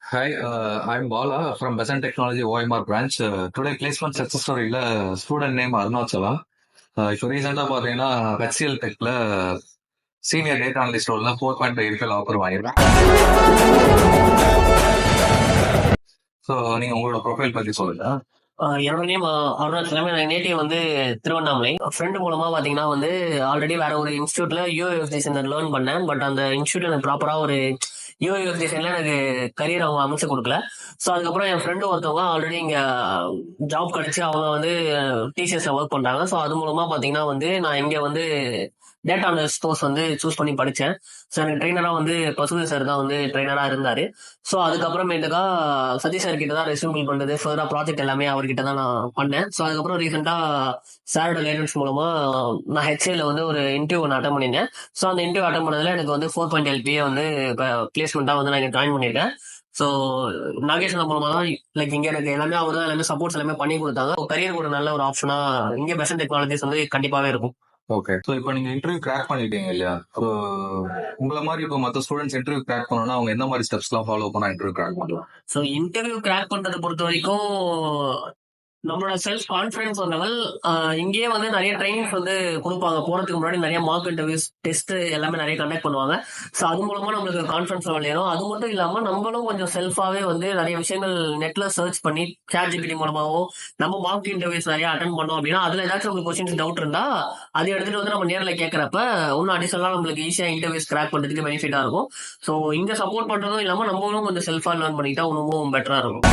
Hi, I'm Bala from Besant Technology OMR branch. Today placement success story student name Arunachala. இப்போ ரீசெண்டா பாத்தீங்கன்னா HCL டெக்ல senior data analyst ரோல்ல 4.5 offer வாங்கிருக்கேன். So நீங்க உங்களோட ப்ரொஃபைல் பத்தி சொல்லுங்க. என்னோட நேம் அருணாச்சலம். எனக்கு நேட்டிவ் வந்து திருவண்ணாமலை. ஃப்ரெண்டு மூலமா பாத்தீங்கன்னா வந்து ஆல்ரெடி வேற ஒரு இன்ஸ்டியூட்ல யூஎஃப்டிசன் லேர்ன் பண்ணேன். பட் அந்த இன்ஸ்டியூட் எனக்கு ப்ராப்பரா ஒரு யூஎஃப்டிசன்ல எனக்கு கரியர் அவங்க அமைச்சு கொடுக்கல. ஸோ அதுக்கப்புறம் என் ஃப்ரெண்டு ஒருத்தவங்க ஆல்ரெடி இங்க ஜாப் கிடைச்சு அவங்க வந்து டிசிஎஸ்ல ஒர்க் பண்றாங்க. ஸோ அது மூலமா பாத்தீங்கன்னா வந்து நான் இங்க வந்து டேட்டா அனலிஸ்ட் கோர்ஸ் வந்து சூஸ் பண்ணி படித்தேன். ஸோ எனக்கு ட்ரைனரா வந்து பசுதி சார் தான் வந்து ட்ரைனரா இருந்தாரு. ஸோ அதுக்கப்புறமேட்டுக்கா சதீஷ் சார் கிட்ட தான் ரெஸ்யூம் பில் பண்ணுறது, ஃபர்தரா ப்ராஜெக்ட் எல்லாமே அவர்கிட்ட தான் நான் பண்ணேன். ஸோ அதுக்கப்புறம் ரீசெண்டா சாரோட கைடன்ஸ் மூலமா நான் ஹெச்ஏல வந்து ஒரு இன்டர்வியூ நான் அட்டன் பண்ணியிருந்தேன். ஸோ அந்த இன்டர்வியூ அட்டன் பண்ணதுல எனக்கு வந்து 4.LPA வந்து பிளேஸ்மெண்ட்டாக வந்து நான் இங்கே ஜாயின் பண்ணியிருக்கேன். ஸோ நாகேஷ் மூலமா தான் லைக் இங்கே எனக்கு எல்லாமே அவர் தான் எல்லாமே சப்போர்ட்ஸ் எல்லாமே பண்ணி கொடுத்தாங்க. கரியருக்கு ஒரு நல்ல ஒரு ஆப்ஷனா இங்கே பெஸ்ட் டெக்னாலஜிஸ் வந்து கண்டிப்பாகவே இருக்கும். ஓகே, ஸோ இப்போ நீங்க இன்டர்வியூ கிராக் பண்ணிட்டீங்க இல்லையா? ஸோ உங்களை மாதிரி இப்போ மற்ற ஸ்டூடெண்ட்ஸ் இன்டர்வியூ கிராக் பண்ணணும்னா அவங்க எந்த மாதிரி ஸ்டெப்ஸ்லாம் ஃபாலோ பண்ணா இன்டர்வியூ கிராக் பண்ணலாம்? ஸோ இன்டர்வியூ கிராக் பண்றதை பொறுத்த வரைக்கும் நம்மளோட செல்ஃப் கான்ஃபிடன்ஸ் லெவல் இங்கேயே வந்து நிறைய ட்ரைனிங்ஸ் வந்து கொடுப்பாங்க. போறதுக்கு முன்னாடி நிறைய மார்க் இன்டர்வியூஸ், டெஸ்ட் எல்லாமே நிறைய கண்டக்ட் பண்ணுவாங்க. ஸோ அது மூலமா நம்மளுக்கு கான்ஃபிடன்ஸ் லெவல் ஏறும். அது மட்டும் இல்லாம நம்மளும் கொஞ்சம் செல்ஃபாவே வந்து நிறைய விஷயங்கள் நெட்ல சர்ச் பண்ணி ChatGPT மூலமாவோ நம்ம மார்க் இன்டர்வியூஸ் நிறைய அட்டன் பண்ணோம் அப்படின்னா அதுல ஏதாச்சும் உங்களுக்கு கொஸ்டின்ஸ் டவுட் இருந்தா அதை எடுத்துட்டு வந்து நம்ம நேரில் கேட்கறப்ப இன்னும் அடிஷனலா நம்மளுக்கு ஈஸியா இன்டர்வியூஸ் கிராக் பண்றதுக்கு பெனிஃபிட்டா இருக்கும். ஸோ இங்க சப்போர்ட் பண்றதும் இல்லாம நம்மளும் கொஞ்சம் செல்ஃபா லேர்ன் பண்ணிட்டா இன்னமும் பெட்டரா இருக்கும்.